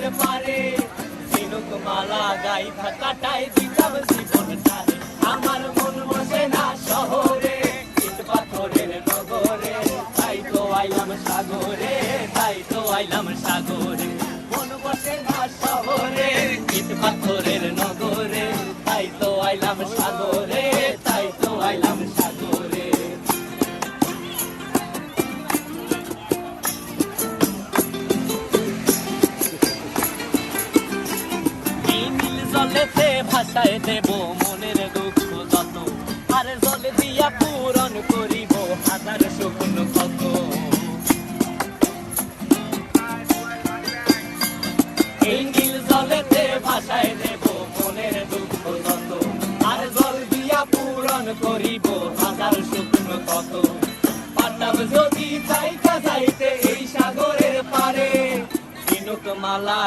সাগরের পারে ঝিনুক মালা গাইথা কাটায় দিতাম জীবনটারে আমার মন বসে না শহরে ইট পাথরের নগরে তাই তো আইলাম সাগরে তাই তো আইলাম সাগরে মন বসে না শহরে ইট পাথরের নগরে তাই তো আইলাম সাগরে তাই তো আইলাম সাগরে জলেতে ভাষায় দেব মনের দুঃখ যত আর জলে দিয়া পূরণ করিব হাজার শুকনো কত এই নীল জলেতে ভাষায় দেব মনের দুঃখ যত আর জল দিয়া পূরণ করিব হাজার শুকনো কত পাঠাব যদি চাইতে এই সাগরের পারে ঝিনুক মালা